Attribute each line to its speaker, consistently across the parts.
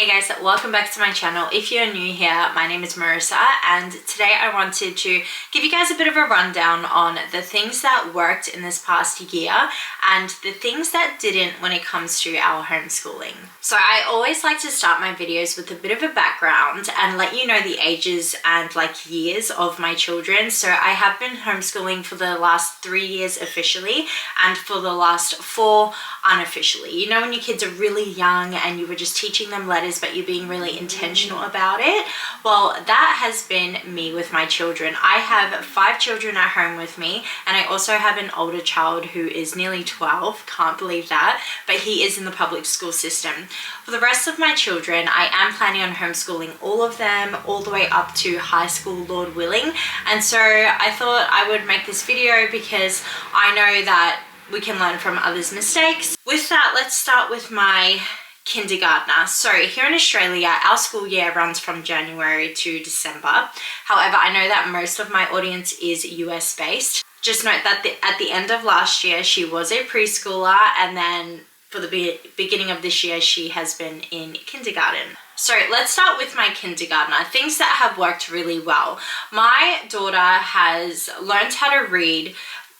Speaker 1: Hey guys, welcome back to my channel. If you're new here, my name is Marissa and today I wanted to give you guys a bit of a rundown on the things that worked in this past year and the things that didn't when it comes to our homeschooling. So I always like to start my videos with a bit of a background and let you know the ages and years of my children. So I have been homeschooling for the last 3 years officially and for the last 4 unofficially. You know, when your kids are really young and you were just teaching them letters but you're being really intentional about it? Well, that has been me with my children. I have 5 children at home with me and I also have an older child who is nearly 12, can't believe that, but he is in the public school system. For the rest of my children, I am planning on homeschooling all of them all the way up to high school, Lord willing, and so I thought I would make this video because I know that we can learn from others' mistakes. With that, let's start with my kindergartner. So here in Australia, our school year runs from January to December. However, I know that most of my audience is US based. Just note that at the end of last year, she was a preschooler, and then for the beginning of this year, she has been in kindergarten. So let's start with my kindergartner, things that have worked really well. My daughter has learned how to read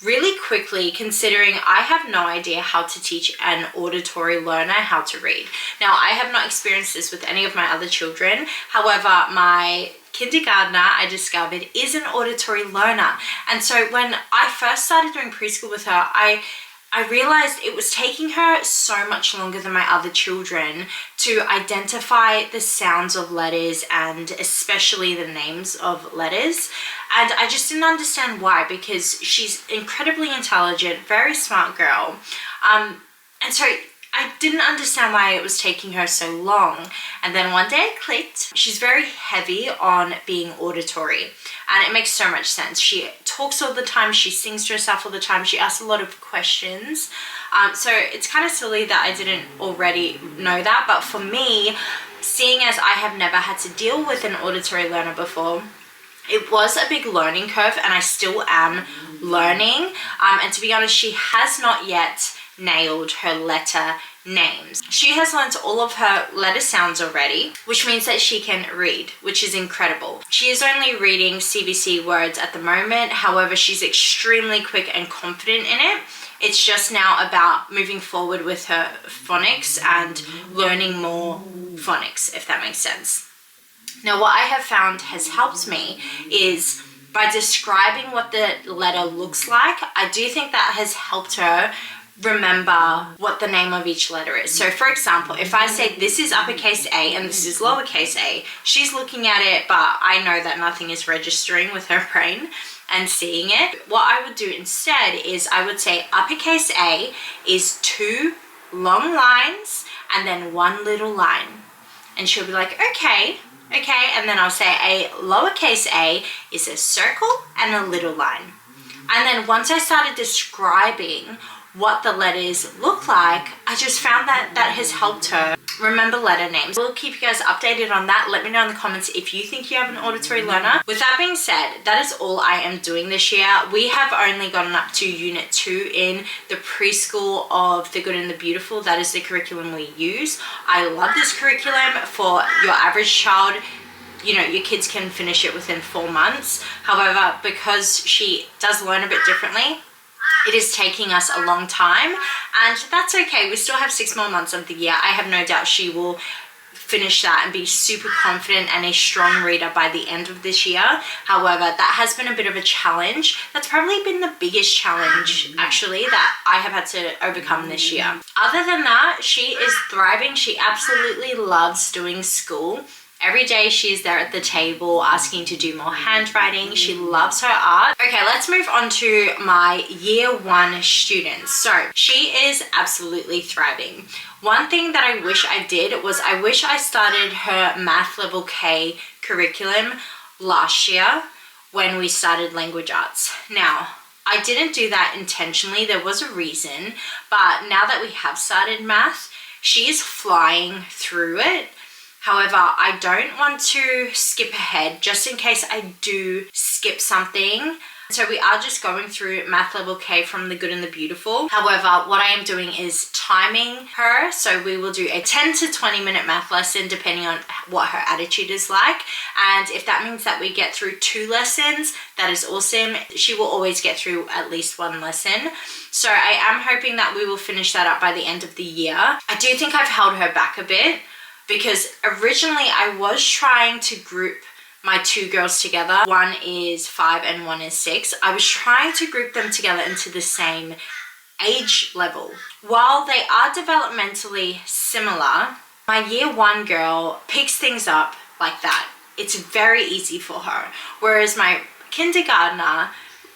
Speaker 1: really quickly, considering I have no idea how to teach an auditory learner how to read. Now, I have not experienced this with any of my other children. However, my kindergartner, I discovered, is an auditory learner. And so when I first started doing preschool with her, I realized it was taking her so much longer than my other children to identify the sounds of letters and especially the names of letters. And I just didn't understand why, because she's incredibly intelligent, very smart girl. And so I didn't understand why it was taking her so long. And then one day it clicked. She's very heavy on being auditory, and it makes so much sense. She talks all the time, she sings to herself all the time, she asks a lot of questions. So it's kind of silly that I didn't already know that, but for me, seeing as I have never had to deal with an auditory learner before, it was a big learning curve, and I still am learning. And to be honest, she has not yet nailed her letter names. She has learned all of her letter sounds already, which means that she can read, which is incredible. She is only reading CBC words at the moment. However, she's extremely quick and confident in it. It's just now about moving forward with her phonics and learning more phonics, if that makes sense. Now, what I have found has helped me is by describing what the letter looks like. I do think that has helped her remember what the name of each letter is. So for example, if I say this is uppercase A and this is lowercase a, she's looking at it, but I know that nothing is registering with her brain and seeing it. What I would do instead is I would say uppercase A is 2 long lines and then 1 little line. And she'll be like, okay. And then I'll say a lowercase a is a circle and a little line. And then once I started describing what the letters look like, I just found that that has helped her remember letter names. We'll keep you guys updated on that. Let me know in the comments if you think you have an auditory learner. With that being said, that is all I am doing this year. We have only gotten up to Unit 2 in the preschool of The Good and the Beautiful. That is the curriculum we use. I love this curriculum for your average child. You know, your kids can finish it within 4 months. However, because she does learn a bit differently, it is taking us a long time, and that's okay. We still have 6 more months of the year. I have no doubt she will finish that and be super confident and a strong reader by the end of this year. However, that has been a bit of a challenge. That's probably been the biggest challenge, actually, that I have had to overcome this year. Other than that, she is thriving. She absolutely loves doing school. Every day she's there at the table asking to do more handwriting. She loves her art. Okay, let's move on to my year 1 students. So she is absolutely thriving. One thing that I wish I did was I wish I started her math level K curriculum last year when we started language arts. Now, I didn't do that intentionally. There was a reason, but now that we have started math, she is flying through it. However, I don't want to skip ahead just in case I do skip something. So we are just going through math level K from the good and the beautiful. However, what I am doing is timing her. So we will do a 10 to 20 minute math lesson depending on what her attitude is like. And if that means that we get through 2 lessons, that is awesome. She will always get through at least 1 lesson. So I am hoping that we will finish that up by the end of the year. I do think I've held her back a bit because originally I was trying to group my 2 girls together. One is 5 and one is 6. I was trying to group them together into the same age level. While they are developmentally similar, my year 1 girl picks things up like that. It's very easy for her. Whereas my kindergartner,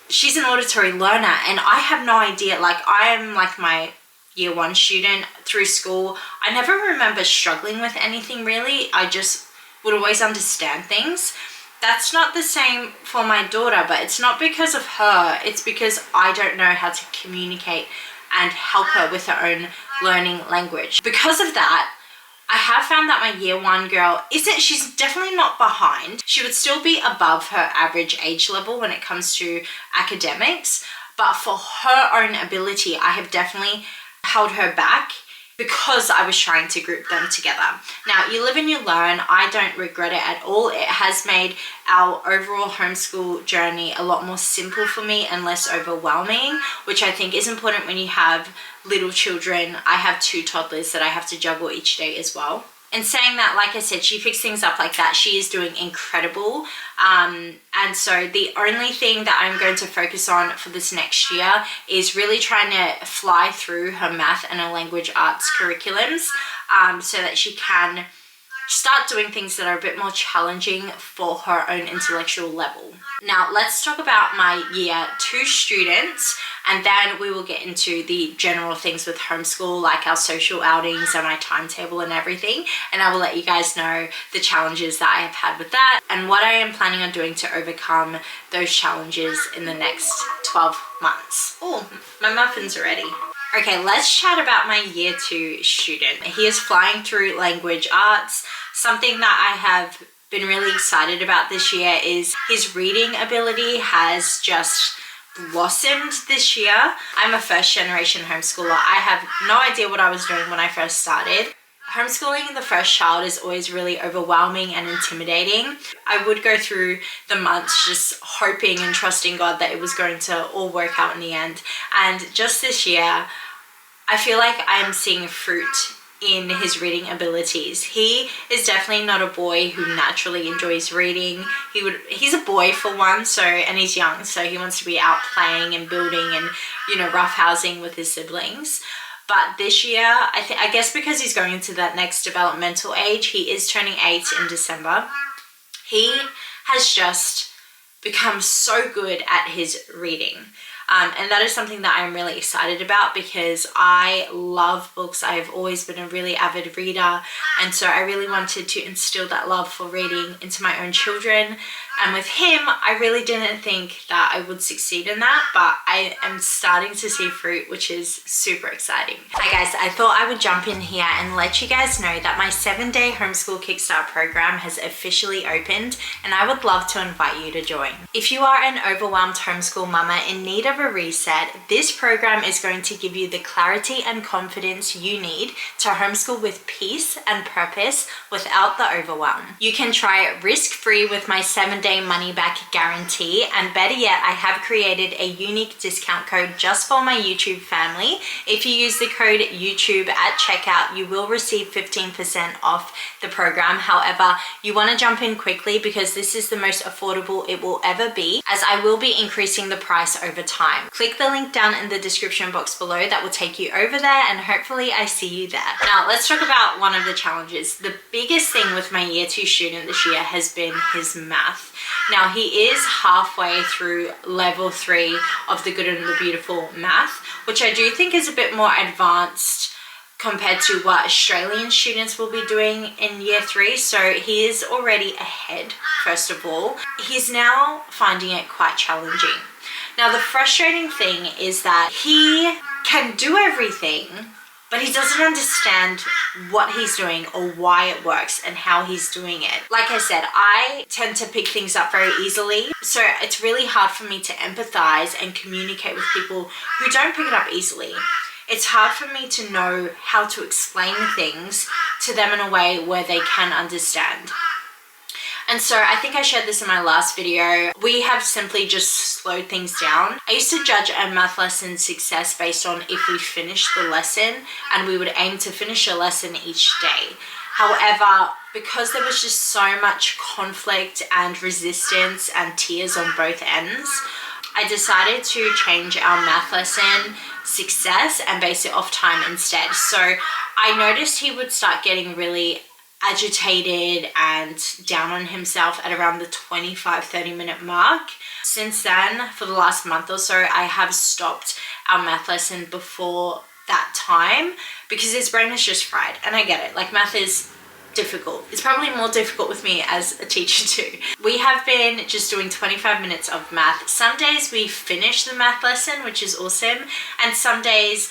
Speaker 1: she's an auditory learner and I have no idea. Like, I am like my year 1 student through school. I never remember struggling with anything really. I just would always understand things. That's not the same for my daughter, but it's not because of her. It's because I don't know how to communicate and help her with her own learning language. Because of that, I have found that my year 1 girl she's definitely not behind. She would still be above her average age level when it comes to academics, but for her own ability, I have definitely held her back because I was trying to group them together. Now, you live and you learn. I don't regret it at all. It has made our overall homeschool journey a lot more simple for me and less overwhelming, which I think is important when you have little children. I have 2 toddlers that I have to juggle each day as well. And saying that, like I said, she picks things up like that. She is doing incredible. And so the only thing that I'm going to focus on for this next year is really trying to fly through her math and her language arts curriculums so that she can start doing things that are a bit more challenging for her own intellectual level. Now, let's talk about my year 2 students, and then we will get into the general things with homeschool, like our social outings and my timetable and everything. And I will let you guys know the challenges that I have had with that and what I am planning on doing to overcome those challenges in the next 12 months. Oh, my muffin's are ready. Okay, let's chat about my year 2 student. He is flying through language arts. Something that I have been really excited about this year is his reading ability has just blossomed this year. I'm a first generation homeschooler. I have no idea what I was doing when I first started. Homeschooling the first child is always really overwhelming and intimidating. I would go through the months just hoping and trusting God that it was going to all work out in the end. And just this year, I feel like I'm seeing fruit in his reading abilities. He is definitely not a boy who naturally enjoys reading. He's a boy for one, and he's young, so he wants to be out playing and building and, roughhousing with his siblings. But this year, I guess because he's going into that next developmental age, he is turning 8 in December. He has just become so good at his reading. And that is something that I'm really excited about because I love books. I have always been a really avid reader. And so I really wanted to instill that love for reading into my own children. And with him, I really didn't think that I would succeed in that, but I am starting to see fruit, which is super exciting. Hi guys, I thought I would jump in here and let you guys know that my 7-day homeschool kickstart program has officially opened, and I would love to invite you to join. If you are an overwhelmed homeschool mama in need of a reset, this program is going to give you the clarity and confidence you need to homeschool with peace and purpose without the overwhelm. You can try it risk-free with my 7-day money back guarantee, and better yet, I have created a unique discount code just for my YouTube family. If you use the code YouTube at checkout, you will receive 15% off the program. However, you want to jump in quickly because this is the most affordable it will ever be, as I will be increasing the price over time. Click the link down in the description box below. That will take you over there, and hopefully I see you there. Now let's talk about one of the challenges. The biggest thing with my year 2 student this year has been his math. Now he is halfway through level 3 of the good and the beautiful math, which I do think is a bit more advanced compared to what Australian students will be doing in year 3. So he is already ahead, first of all. He's now finding it quite challenging. Now the frustrating thing is that he can do everything, but he doesn't understand what he's doing or why it works and how he's doing it. Like I said, I tend to pick things up very easily, so it's really hard for me to empathize and communicate with people who don't pick it up easily. It's hard for me to know how to explain things to them in a way where they can understand. And so I think I shared this in my last video. We have simply just slowed things down. I used to judge a math lesson success based on if we finished the lesson, and we would aim to finish a lesson each day. However, because there was just so much conflict and resistance and tears on both ends, I decided to change our math lesson success and base it off time instead. So I noticed he would start getting really agitated and down on himself at around the 25-30 minute mark. Since then, for the last month or so, I have stopped our math lesson before that time because his brain is just fried. And I get it, like math is difficult. It's probably more difficult with me as a teacher too. We have been just doing 25 minutes of math. Some days we finish the math lesson, which is awesome, and some days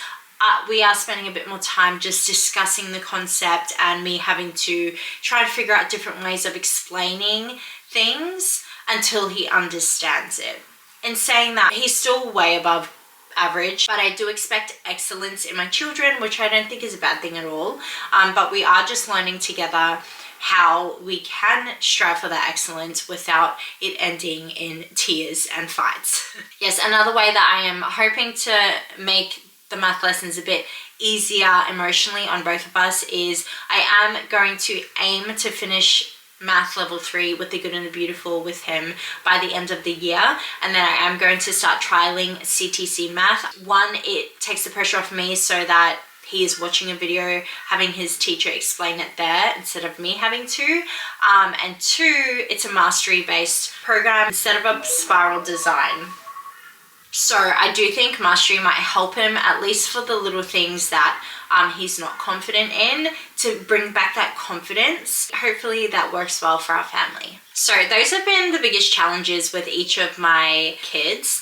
Speaker 1: we are spending a bit more time just discussing the concept and me having to try and figure out different ways of explaining things until he understands it. In saying that, he's still way above average, but I do expect excellence in my children, which I don't think is a bad thing at all. But we are just learning together how we can strive for that excellence without it ending in tears and fights. Yes, another way that I am hoping to make the math lessons a bit easier emotionally on both of us is I am going to aim to finish math level 3 with the good and the beautiful with him by the end of the year, and then I am going to start trialing CTC math. One, it takes the pressure off me so that he is watching a video, having his teacher explain it there instead of me having to. And two, it's a mastery based program instead of a spiral design. So I do think mastery might help him, at least for the little things that he's not confident in, to bring back that confidence. Hopefully that works well for our family. So those have been the biggest challenges with each of my kids.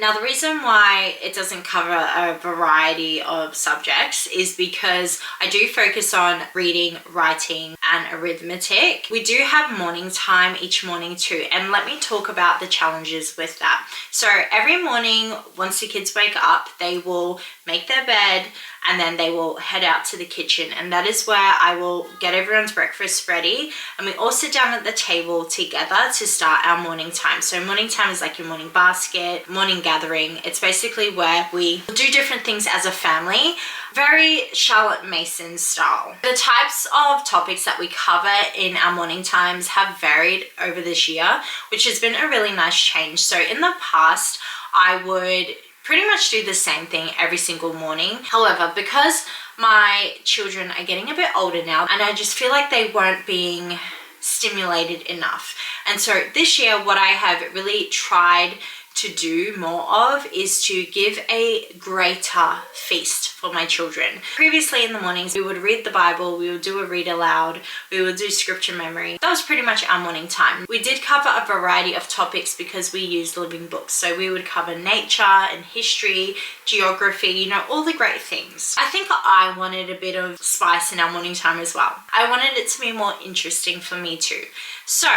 Speaker 1: Now the reason why it doesn't cover a variety of subjects is because I do focus on reading, writing, and arithmetic. We do have morning time each morning too, and let me talk about the challenges with that. So every morning, once the kids wake up, they will make their bed and then they will head out to the kitchen, and that is where I will get everyone's breakfast ready, and we all sit down at the table together to start our morning time. So morning time is like your morning basket, morning gathering. It's basically where we do different things as a family, very Charlotte Mason style. The types of topics that we cover in our morning times have varied over this year, which has been a really nice change. So in the past, I would pretty much do the same thing every single morning. However, because my children are getting a bit older now, and I just feel like they weren't being stimulated enough. And so this year, what I have really tried to do more of is to give a greater feast for my children. Previously in the mornings, we would read the Bible, we would do a read aloud, we would do scripture memory. That was pretty much our morning time. We did cover a variety of topics because we used living books. So we would cover nature and history, geography, you know, all the great things. I think I wanted a bit of spice in our morning time as well. I wanted it to be more interesting for me too. So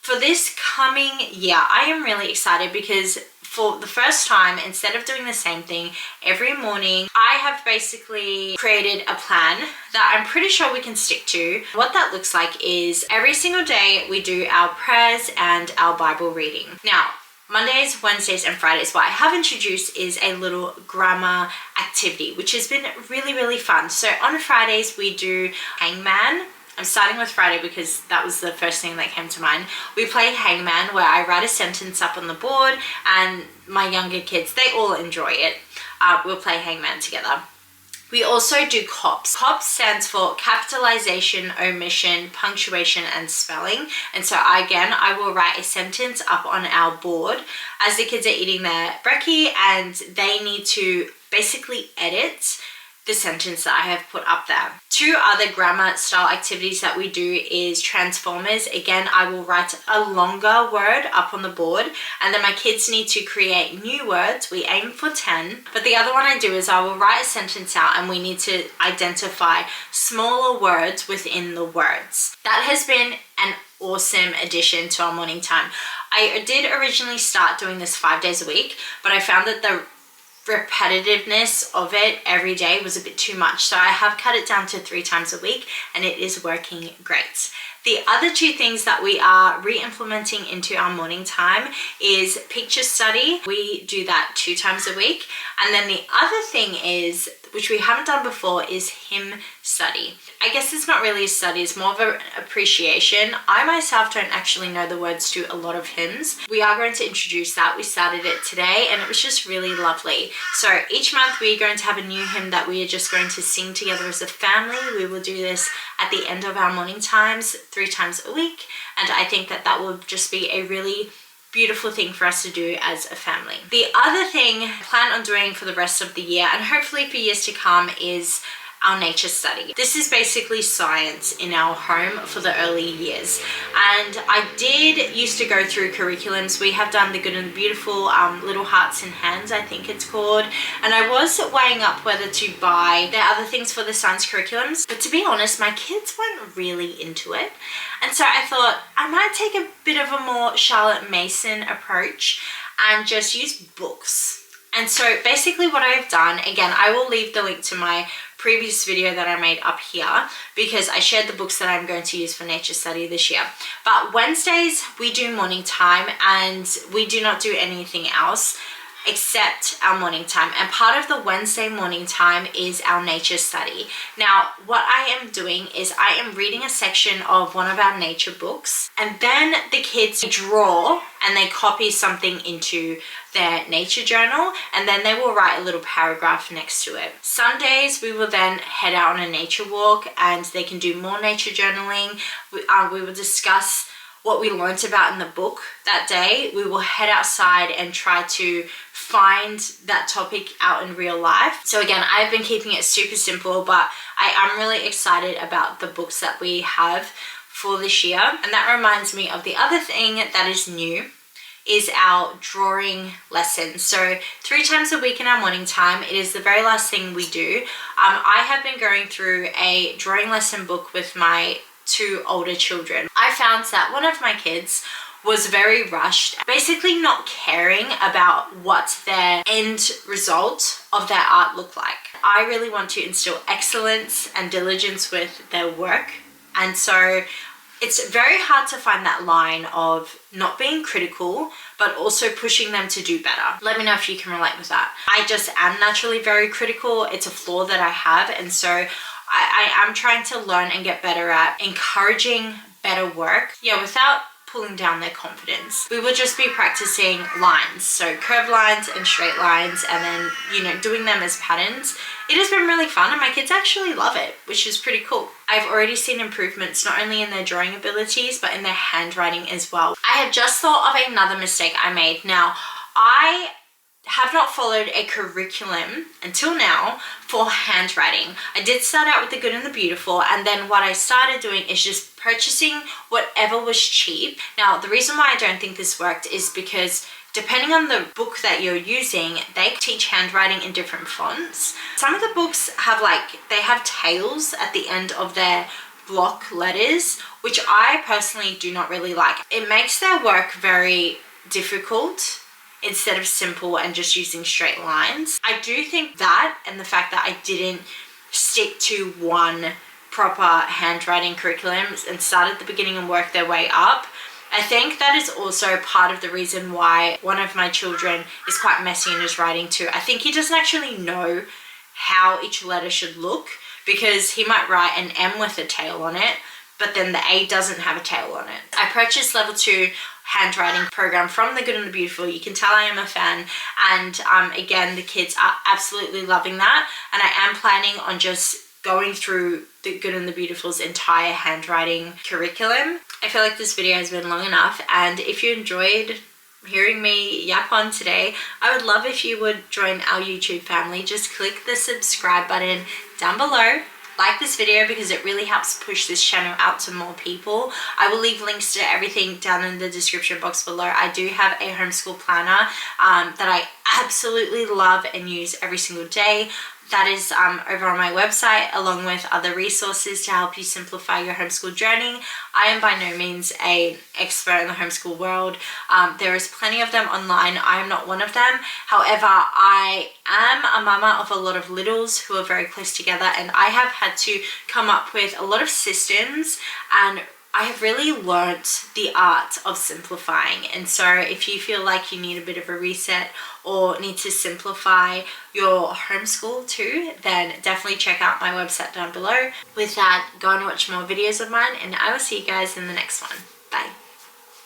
Speaker 1: for this coming year, I am really excited because for the first time, instead of doing the same thing every morning, I have basically created a plan that I'm pretty sure we can stick to. What that looks like is every single day we do our prayers and our Bible reading. Now, Mondays, Wednesdays, and Fridays, what I have introduced is a little grammar activity, which has been really, really fun. So on Fridays, we do Hangman. I'm starting with Friday because that was the first thing that came to mind. We play Hangman, where I write a sentence up on the board, and my younger kids, they all enjoy it. We'll play Hangman together. We also do COPS. COPS stands for capitalization, omission, punctuation, and spelling. And so I will write a sentence up on our board as the kids are eating their brekkie, and they need to basically edit the sentence that I have put up there. 2 other grammar style activities that we do is transformers. Again, I will write a longer word up on the board, and then my kids need to create new words. We aim for 10. But the other one I do is I will write a sentence out, and we need to identify smaller words within the words. That has been an awesome addition to our morning time. I did originally start doing this 5 days a week, but I found that the repetitiveness of it every day was a bit too much, so I have cut it down to 3 times a week, and it is working great. The other 2 things that we are re-implementing into our morning time is picture study. We do that 2 times a week. And then the other thing is, which we haven't done before, is hymn study. I guess it's not really a study, it's more of an appreciation. I myself don't actually know the words to a lot of hymns. We are going to introduce that. We started it today, and it was just really lovely. So each month we're going to have a new hymn that we are just going to sing together as a family. We will do this at the end of our morning times 3 times a week, and I think that that will just be a really beautiful thing for us to do as a family. The other thing I plan on doing for the rest of the year, and hopefully for years to come, is our nature study. This is basically science in our home for the early years, and I did used to go through curriculums. We have done the Good and the Beautiful, Little Hearts and Hands, I think it's called, and I was weighing up whether to buy the other things for the science curriculums, but to be honest, my kids weren't really into it, and so I thought I might take a bit of a more Charlotte Mason approach and just use books. And so basically what I've done, again, I will leave the link to my previous video that I made up here, because I shared the books that I'm going to use for nature study this year. But Wednesdays we do morning time, and we do not do anything else except our morning time, and part of the Wednesday morning time is our nature study. Now what I am doing is I am reading a section of one of our nature books, and then the kids draw and they copy something into their nature journal, and then they will write a little paragraph next to it. Some days we will then head out on a nature walk, and they can do more nature journaling. We will discuss what we learnt about in the book that day. We will head outside and try to find that topic out in real life. So again, I've been keeping it super simple, but I am really excited about the books that we have for this year. And that reminds me of the other thing that is new is our drawing lesson. So 3 times a week in our morning time, it is the very last thing we do. I have been going through a drawing lesson book with my 2 older children. I found that one of my kids was very rushed, basically not caring about what their end result of their art looked like. I really want to instill excellence and diligence with their work, and so it's very hard to find that line of not being critical but also pushing them to do better. Let me know if you can relate with that. I just am naturally very critical. It's a flaw that I have, and so I am trying to learn and get better at encouraging better work, without pulling down their confidence. We will just be practicing lines, so curved lines and straight lines, and then doing them as patterns. It has been really fun, and my kids actually love it, which is pretty cool. I've already seen improvements not only in their drawing abilities but in their handwriting as well. I have just thought of another mistake I made. Now, I have not followed a curriculum until now for handwriting. I did start out with the Good and the Beautiful, and then what I started doing is just purchasing whatever was cheap. Now, the reason why I don't think this worked is because depending on the book that you're using, they teach handwriting in different fonts. Some of the books have they have tails at the end of their block letters, which I personally do not really like. It makes their work very difficult instead of simple and just using straight lines. I do think that, and the fact that I didn't stick to one proper handwriting curriculum and start at the beginning and work their way up, I think that is also part of the reason why one of my children is quite messy in his writing too. I think he doesn't actually know how each letter should look, because he might write an M with a tail on it, but then the A doesn't have a tail on it. I purchased level 2 handwriting program from the Good and the Beautiful. You can tell I am a fan, and again, the kids are absolutely loving that, and I am planning on just going through the Good and the Beautiful's entire handwriting curriculum. I feel like this video has been long enough, and if you enjoyed hearing me yap on today, I would love if you would join our YouTube family. Just click the subscribe button down below. Like this video because it really helps push this channel out to more people. I will leave links to everything down in the description box below. I do have a homeschool planner that I absolutely love and use every single day. That is over on my website, along with other resources to help you simplify your homeschool journey. I am by no means an expert in the homeschool world. There is plenty of them online. I am not one of them. However, I am a mama of a lot of littles who are very close together, and I have had to come up with a lot of systems, and I have really learnt the art of simplifying. And so if you feel like you need a bit of a reset or need to simplify your homeschool too, then definitely check out my website down below. With that, go and watch more videos of mine, and I will see you guys in the next one. Bye.